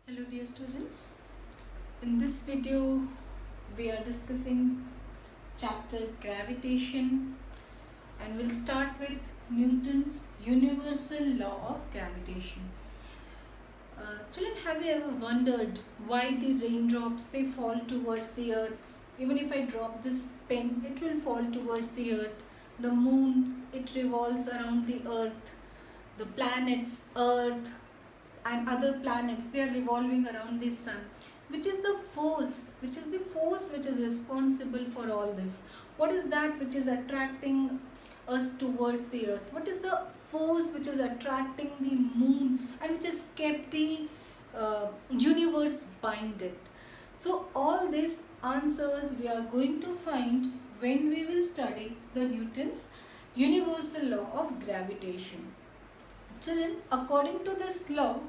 Hello dear students, in this video we are discussing chapter gravitation and we'll start with Newton's universal law of gravitation. Children, have you ever wondered why the raindrops they fall towards the earth? Even if I drop this pen, it will fall towards the earth. The moon, it revolves around the earth. The planets, earth, and other planets, they are revolving around the sun. Which is the force which is responsible for all this? What is that which is attracting us towards the earth? What is the force which is attracting the moon and which has kept the universe binded? So all these answers we are going to find when we will study the Newton's universal law of gravitation. Children, according to this law,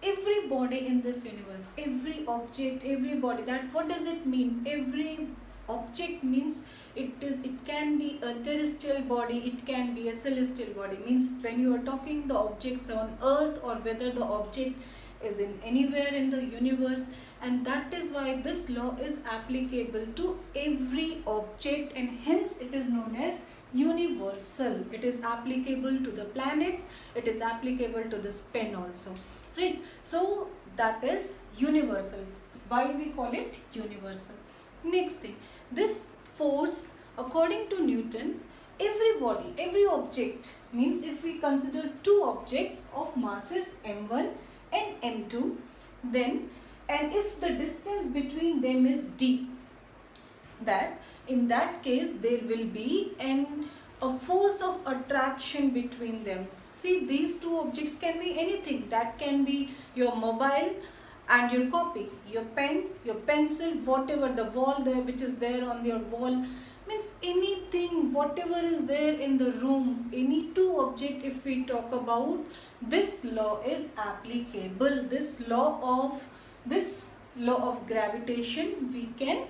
every body in this universe, every object, every body, that what does it mean? Every object means it can be a terrestrial body, it can be a celestial body. Means when you are talking the objects on earth or whether the object is in anywhere in the universe, and that is why this law is applicable to every object and hence it is known as universal. It is applicable to the planets, it is applicable to this pen also, right? So that is universal. Why we call it universal? Next thing, this force, according to Newton, every body, every object, means if we consider two objects of masses m1 and m2, then and if the distance between them is d, that in that case there will be a force of attraction between them. See, these two objects can be anything. That can be your mobile and your copy, your pen, your pencil, whatever the wall there which is there on your wall, means anything, whatever is there in the room, any two object if we talk about, this law is applicable. This law of gravitation we can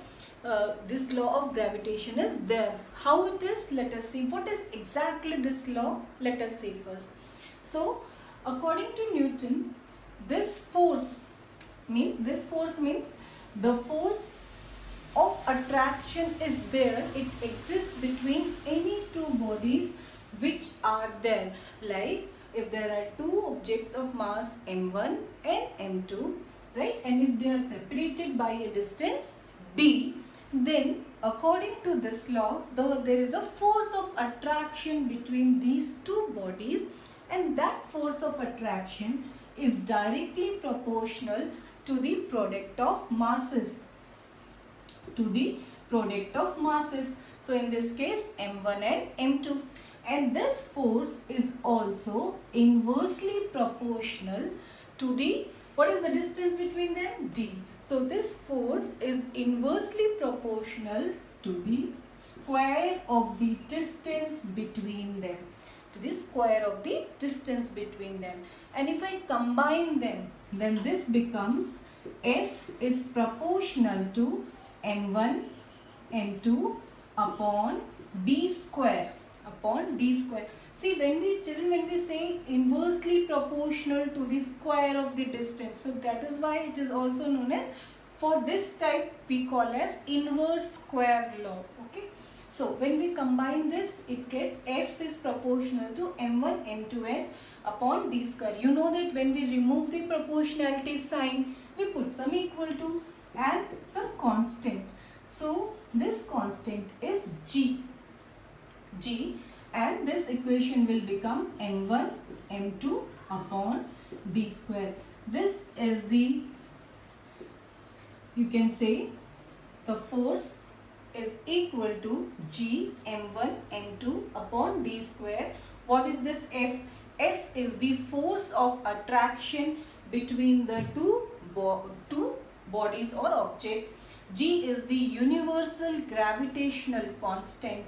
this law of gravitation is there. How it is? Let us see. What is exactly this law? Let us see first. So, according to Newton, this force means the force of attraction is there. It exists between any two bodies which are there. Like if there are two objects of mass m1 and m2, right? And if they are separated by a distance d, then according to this law, there is a force of attraction between these two bodies, and that force of attraction is directly proportional to the product of masses. So in this case, m1 and m2. And this force is also inversely proportional to the, what is the distance between them? D. So this force is inversely proportional to the square of the distance between them. And if I combine them, then this becomes F is proportional to m1, m2 upon d square. See, when we say inversely proportional to the square of the distance, so that is why it is also known as, for this type we call as inverse square law. Okay. So when we combine this, it gets F is proportional to m1, m2 and upon d square. You know that when we remove the proportionality sign, we put some equal to and some constant. So this constant is G, and this equation will become m1 m2 upon d square. This is the, you can say, the force is equal to G m1 m2 upon d square. What is this F? F is the force of attraction between the two bodies or object. G is the universal gravitational constant.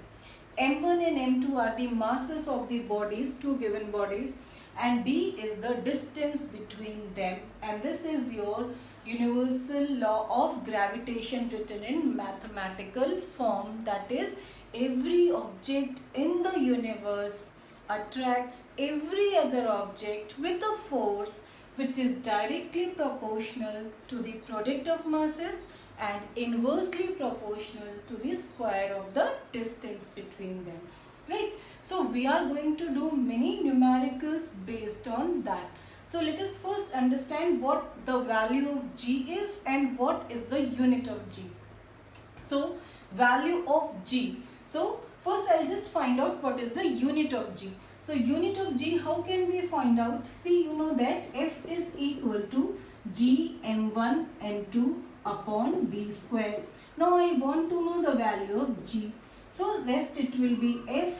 m1 and m2 are the masses of the bodies, two given bodies, and d is the distance between them. And this is your universal law of gravitation written in mathematical form. That is, every object in the universe attracts every other object with a force which is directly proportional to the product of masses and inversely proportional to the square of the distance between them. Right? So we are going to do many numericals based on that. So let us first understand what the value of G is and what is the unit of G. So value of G. So first I'll just find out what is the unit of G. So unit of G, how can we find out? See, you know that F is equal to G m1 m2 upon B square. Now I want to know the value of G. So rest it will be F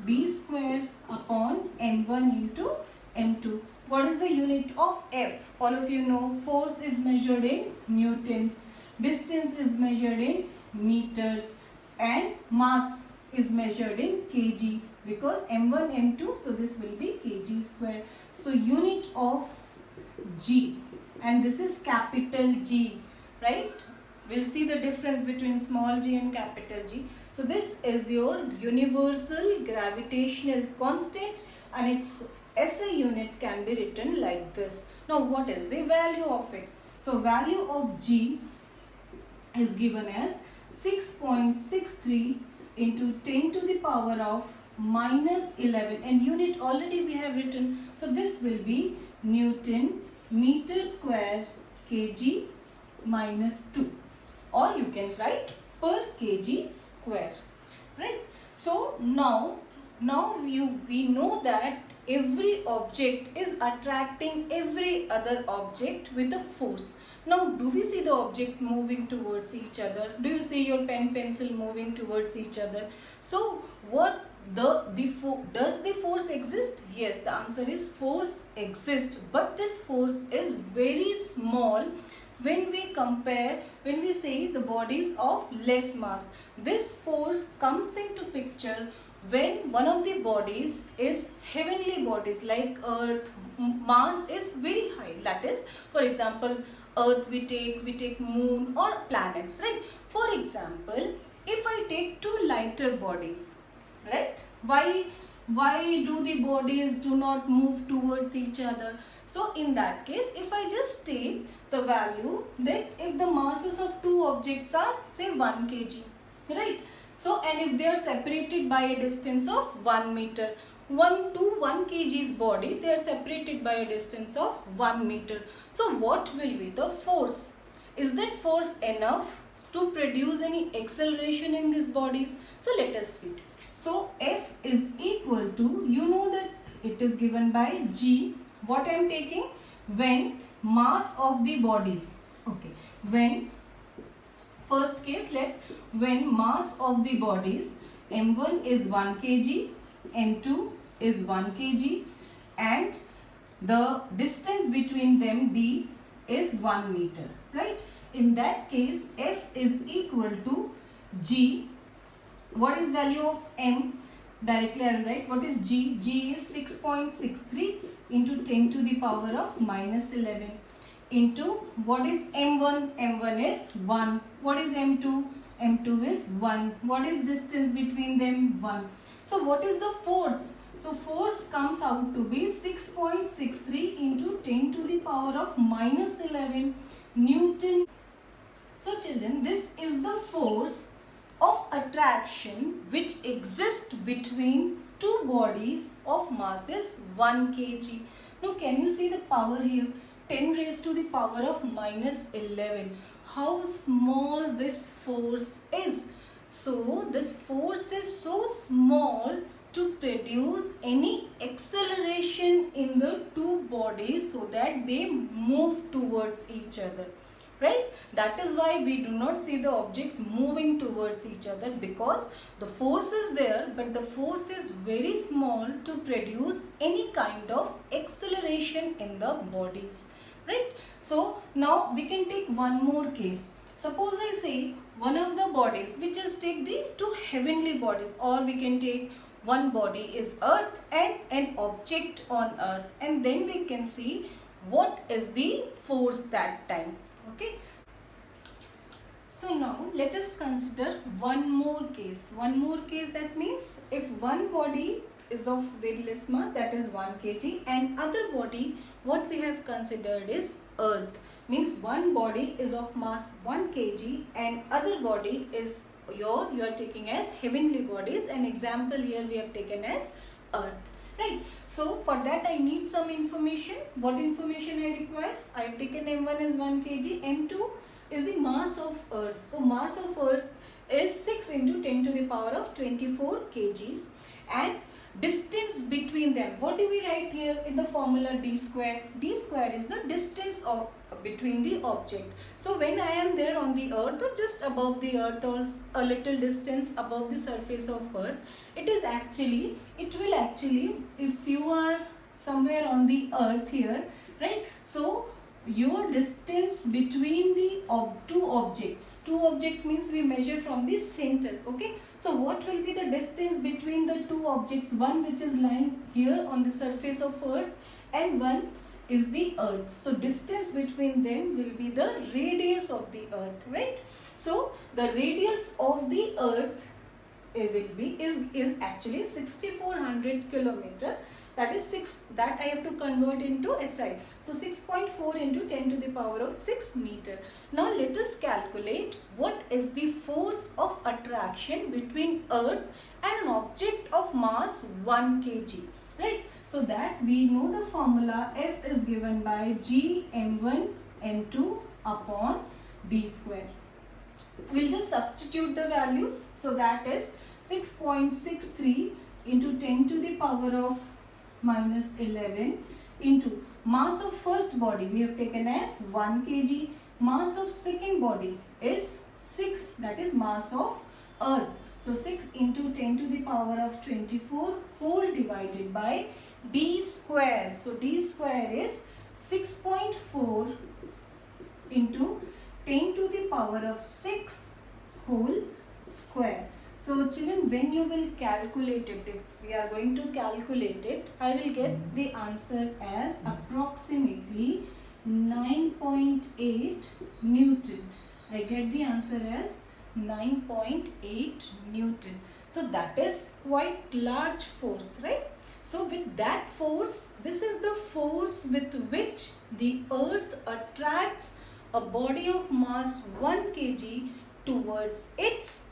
B square upon m1 into m2. What is the unit of F? All of you know force is measured in newtons, distance is measured in meters, and mass is measured in kg, because m1 m2, so this will be kg square. So unit of G, and this is capital G, right? We'll see the difference between small g and capital G. So this is your universal gravitational constant, and its SI unit can be written like this. Now what is the value of it? So value of G is given as 6.63 into 10 to the power of minus 11, and unit already we have written. So this will be Newton meter square kg minus 2, or you can write per kg square, right? So now we know that every object is attracting every other object with a force. Now, do we see the objects moving towards each other? Do you see your pen, pencil moving towards each other? So, what does the force exist? Yes, the answer is force exists, but this force is very small when we say the bodies of less mass. This force comes into picture when one of the bodies is heavenly bodies like Earth, mass is very high. That is, for example, Earth we take moon or planets, right? For example, if I take two lighter bodies, right? Why do the bodies do not move towards each other? So in that case, if I just take the value that if the masses of two objects are say 1 kg, right? So and if they are separated by a distance of 1 meter, 1 kg's body, they are separated by a distance of 1 meter. So what will be the force? Is that force enough to produce any acceleration in these bodies? So let us see. So F is equal to, you know that it is given by G. What I am taking? When mass of the bodies, okay, when first case, when mass of the bodies m1 is 1 kg, m2 is 1 kg, and the distance between them d is 1 meter, right? In that case, F is equal to G. What is value of m? Directly I will write what is G. G is 6.63 into 10 to the power of minus 11 into what is m1? m1 is 1. What is m2? m2 is 1. What is distance between them? 1. So what is the force? So force comes out to be 6.63 into 10 to the power of minus 11 Newton. So children, this is the force of attraction which exists between two bodies of masses 1 kg. Now can you see the power here? 10 raised to the power of minus 11. How small this force is. So this force is so small to produce any acceleration in the two bodies so that they move towards each other. Right? That is why we do not see the objects moving towards each other, because the force is there, but the force is very small to produce any kind of acceleration in the bodies. Right? So now we can take one more case. Suppose I say one of the bodies, we just take the two heavenly bodies, or we can take one body is Earth and an object on Earth, and then we can see what is the force that time. Okay. So now let us consider one more case. One more case, that means if one body is of very less mass, that is 1 kg, and other body what we have considered is Earth. Means one body is of mass 1 kg and other body is you are taking as heavenly bodies. An example here we have taken as Earth. Right. So for that I need some information. What information I require? I have taken M1 as 1 kg. M2 is the mass of Earth. So mass of Earth is 6 into 10 to the power of 24 kgs. And distance between them, what do we write here in the formula d square? D square is the distance of between the object. So when I am there on the earth or just above the earth or a little distance above the surface of earth, it will actually, if you are somewhere on the earth here, right? So your distance between the two objects means we measure from the center. Okay, so what will be the distance between the two objects? One which is lying here on the surface of earth and one is the earth. So distance between them will be the radius of the earth, right? So the radius of the earth is actually 6400 kilometer. That is 6, that I have to convert into SI. So 6.4 into 10 to the power of 6 meter. Now let us calculate what is the force of attraction between earth and an object of mass 1 kg. Right. So that we know the formula, F is given by G m1 m2 upon d square. We'll just substitute the values. So that is 6.63 into 10 to the power of minus 11 into mass of first body we have taken as 1 kg. Mass of second body is 6, that is mass of earth. So 6 into 10 to the power of 24 whole divided by d square. So d square is 6.4 into 10 to the power of 6 whole square. So children, when you will calculate it, if we are going to calculate it, I will get the answer as approximately 9.8 Newton. I get the answer as 9.8 Newton. So that is quite large force, right? So with that force, this is the force with which the earth attracts a body of mass 1 kg towards its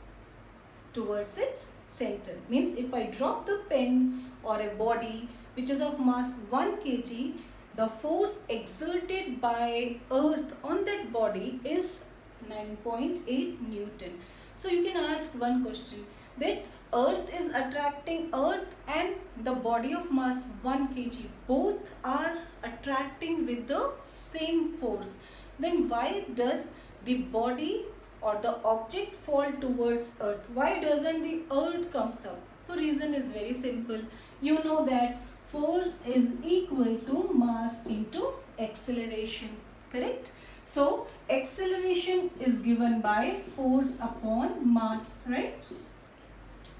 center. Means if I drop the pen or a body which is of mass 1 kg, the force exerted by earth on that body is 9.8 Newton. So you can ask one question, that earth is attracting earth and the body of mass 1 kg, both are attracting with the same force. Then why does the body or the object fall towards earth? Why doesn't the earth comes up? So reason is very simple. You know that force is equal to mass into acceleration, correct? So acceleration is given by force upon mass, right?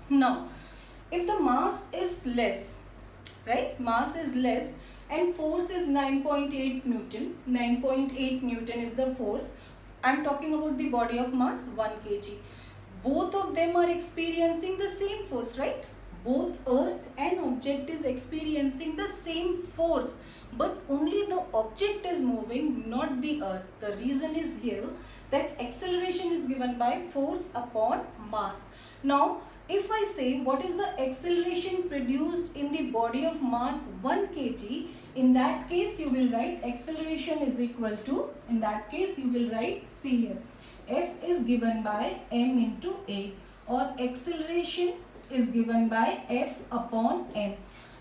Now if the mass is less, right, mass is less and force is 9.8 Newton, 9.8 Newton is the force. I am talking about the body of mass 1 kg. Both of them are experiencing the same force, right? Both earth and object is experiencing the same force, but only the object is moving, not the earth. The reason is here that acceleration is given by force upon mass. Now if I say what is the acceleration produced in the body of mass 1 kg, in that case you will write acceleration is equal to, in that case you will write, see here, F is given by m into a, or acceleration is given by F upon m.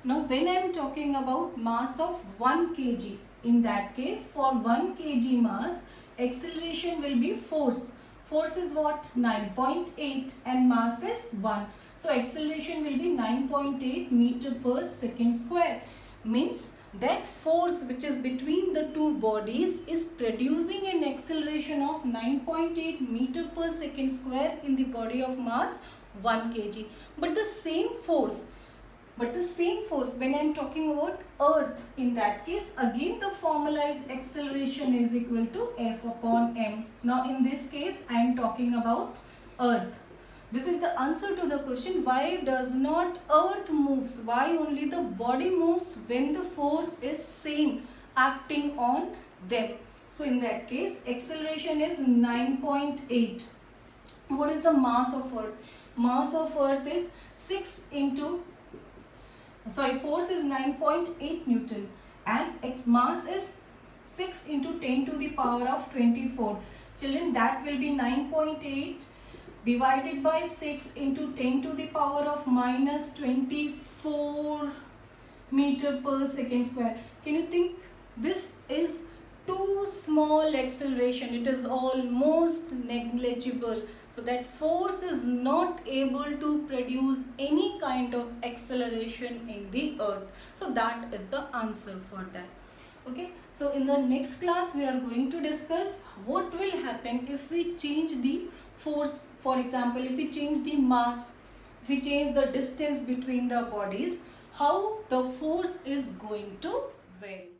Now when I am talking about mass of 1 kg, in that case for 1 kg mass, acceleration will be force. Force is what? 9.8 and mass is 1. So acceleration will be 9.8 meter per second square. Means that force which is between the two bodies is producing an acceleration of 9.8 meter per second square in the body of mass 1 kg. But the same force when I am talking about earth, in that case again the formula is acceleration is equal to F upon m. Now in this case I am talking about earth. This is the answer to the question, why does not earth moves? Why only the body moves when the force is same acting on them. So in that case, acceleration is 9.8. What is the mass of Earth? Mass of Earth is 6 into, sorry, force is 9.8 Newton and its mass is 6 into 10 to the power of 24. Children, that will be 9.8 divided by 6 into 10 to the power of minus 24 meter per second square. Can you think? This is too small acceleration. It is almost negligible. So that force is not able to produce any kind of acceleration in the earth. So that is the answer for that. Okay, so in the next class we are going to discuss what will happen if we change the force. For example, if we change the mass, if we change the distance between the bodies, how the force is going to vary.